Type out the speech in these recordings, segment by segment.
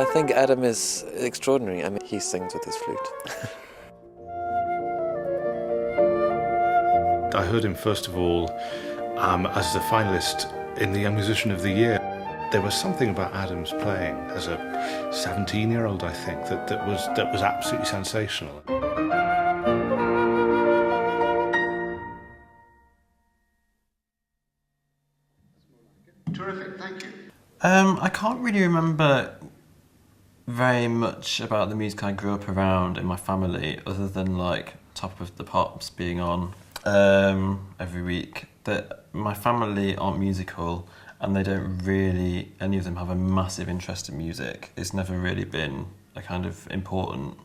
I think Adam is extraordinary. I mean, he sings with his flute. I heard him first of all as a finalist in the Young Musician of the Year. There was something about Adam's playing as a 17-year-old, I think, that was absolutely sensational. Terrific, thank you. I can't really remember very much about the music I grew up around in my family, other than like Top of the Pops being on every week. That my family aren't musical, and they don't really, any of them have a massive interest in music. It's never really been a kind of important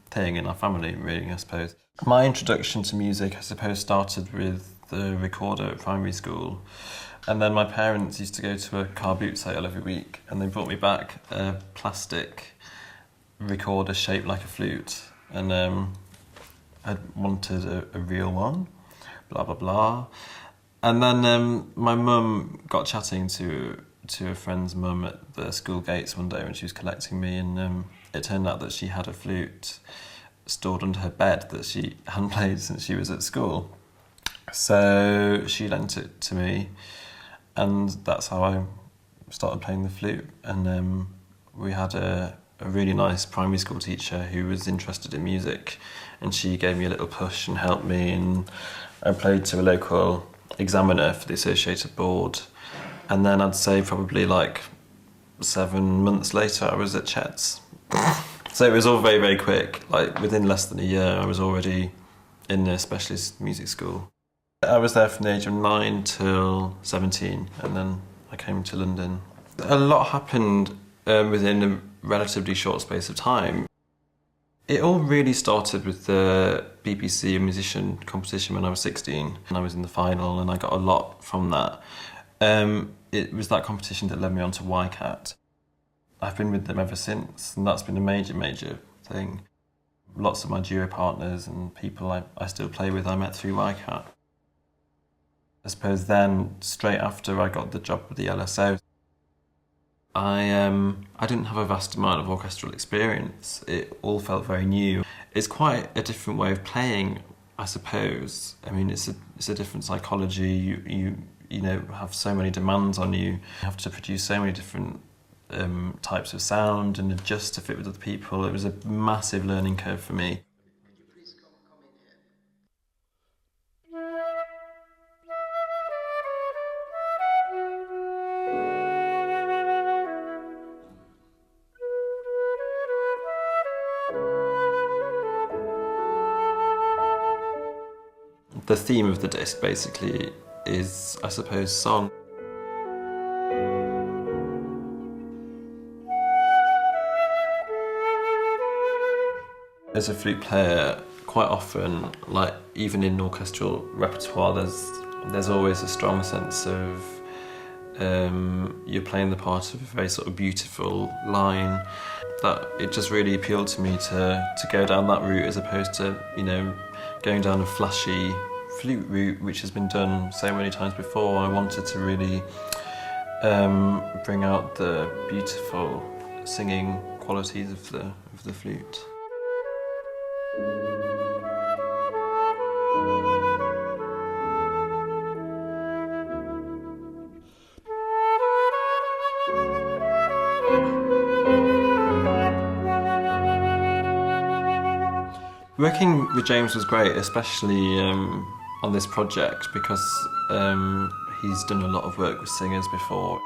thing in our family, really, I suppose. My introduction to music, I suppose, started with the recorder at primary school. And then my parents used to go to a car boot sale every week, and they brought me back a plastic recorder shaped like a flute. And I wanted a real one, blah, blah, blah. And then my mum got chatting to a friend's mum at the school gates one day when she was collecting me, and it turned out that she had a flute stored under her bed that she hadn't played since she was at school. So she lent it to me, and that's how I started playing the flute. And we had a really nice primary school teacher who was interested in music, and she gave me a little push and helped me, and I played to a local examiner for the Associated Board. And then I'd say probably like 7 months later I was at Chet's. So it was all very, very quick. Like within less than a year I was already in a specialist music school. I was there from the age of 9 till 17, and then I came to London. A lot happened within a relatively short space of time. It all really started with the BBC musician competition when I was 16, and I was in the final, and I got a lot from that. It was that competition that led me on to YCAT. I've been with them ever since, and that's been a major, major thing. Lots of my duo partners and people I still play with I met through YCAT. I suppose then, straight after I got the job with the LSO, I didn't have a vast amount of orchestral experience. It all felt very new. It's quite a different way of playing, I suppose. I mean, it's a different psychology. You know, have so many demands on you. You have to produce so many different types of sound and adjust to fit with other people. It was a massive learning curve for me. The theme of the disc basically is, I suppose, song. As a flute player, quite often, like even in orchestral repertoire, there's always a strong sense of you're playing the part of a very sort of beautiful line. That it just really appealed to me to go down that route as opposed to, you know, going down a flashy flute route, which has been done so many times before. I wanted to really bring out the beautiful singing qualities of the flute. Working with James was great, especially on this project, because he's done a lot of work with singers before.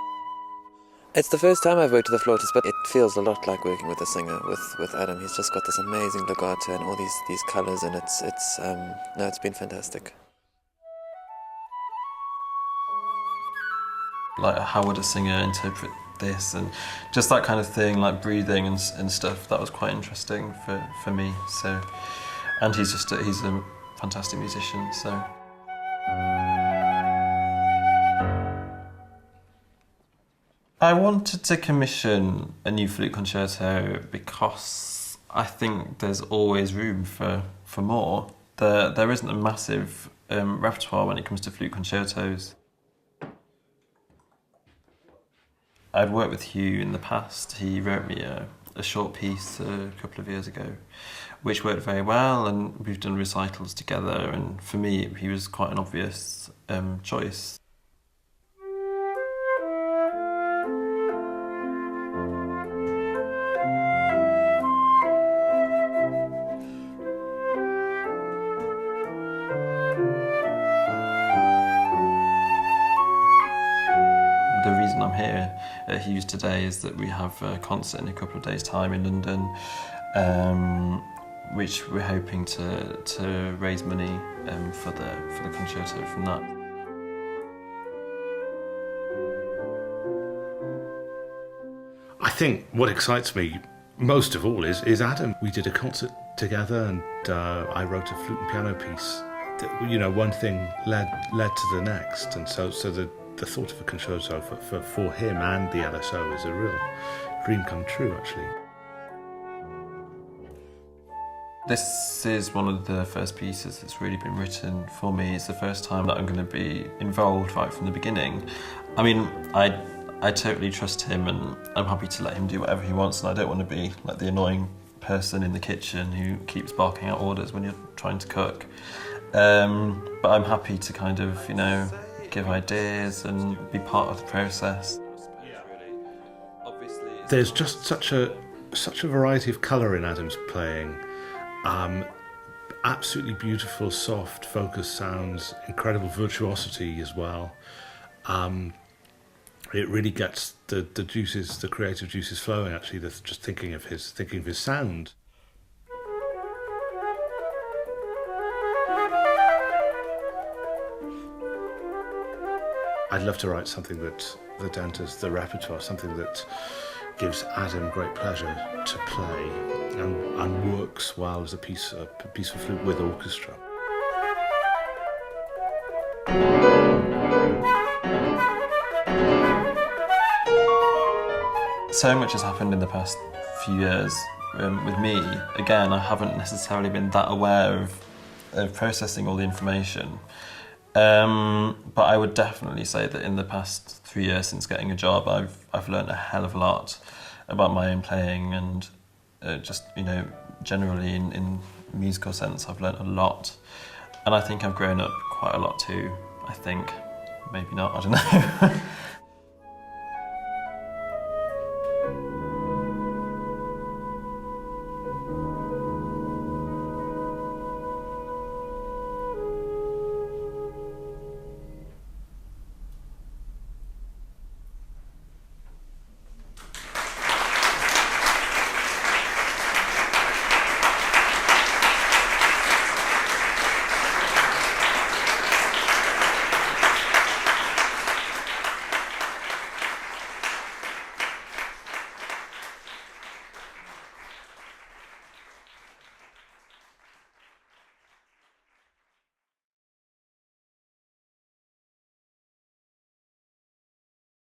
It's the first time I've worked with a flautist, but it feels a lot like working with a singer, with Adam. He's just got this amazing legato and all these colours, and it's been fantastic. Like, how would a singer interpret this, and just that kind of thing, like breathing and stuff. That was quite interesting for me. So, and he's a fantastic musician. So. I wanted to commission a new flute concerto because I think there's always room for more. There isn't a massive repertoire when it comes to flute concertos. I'd worked with Hugh in the past. He wrote me a a short piece a couple of years ago, which worked very well, and we've done recitals together, and for me he was quite an obvious choice. The reason I'm here at Hughes today is that we have a concert in a couple of days' time in London, which we're hoping to raise money for the concerto from that. I think what excites me most of all is Adam. We did a concert together, and I wrote a flute and piano piece. You know, one thing led to the next, and so the thought of a concerto for him and the LSO is a real dream come true, actually. This is one of the first pieces that's really been written for me. It's the first time that I'm going to be involved right from the beginning. I mean, I totally trust him, and I'm happy to let him do whatever he wants, and I don't want to be like the annoying person in the kitchen who keeps barking out orders when you're trying to cook. But I'm happy to kind of, you know, give ideas and be part of the process. There's just such a variety of colour in Adam's playing. Absolutely beautiful, soft, focused sounds, incredible virtuosity as well. It really gets the juices, the creative juices flowing. Actually, just thinking of his sound. I'd love to write something that enters the repertoire, something that gives Adam great pleasure to play and works well as a piece of flute with orchestra. So much has happened in the past few years with me. Again, I haven't necessarily been that aware of processing all the information. But I would definitely say that in the past 3 years since getting a job, I've learned a hell of a lot about my own playing, and just, you know, generally in musical sense, I've learned a lot. And I think I've grown up quite a lot too, I think. Maybe not, I don't know.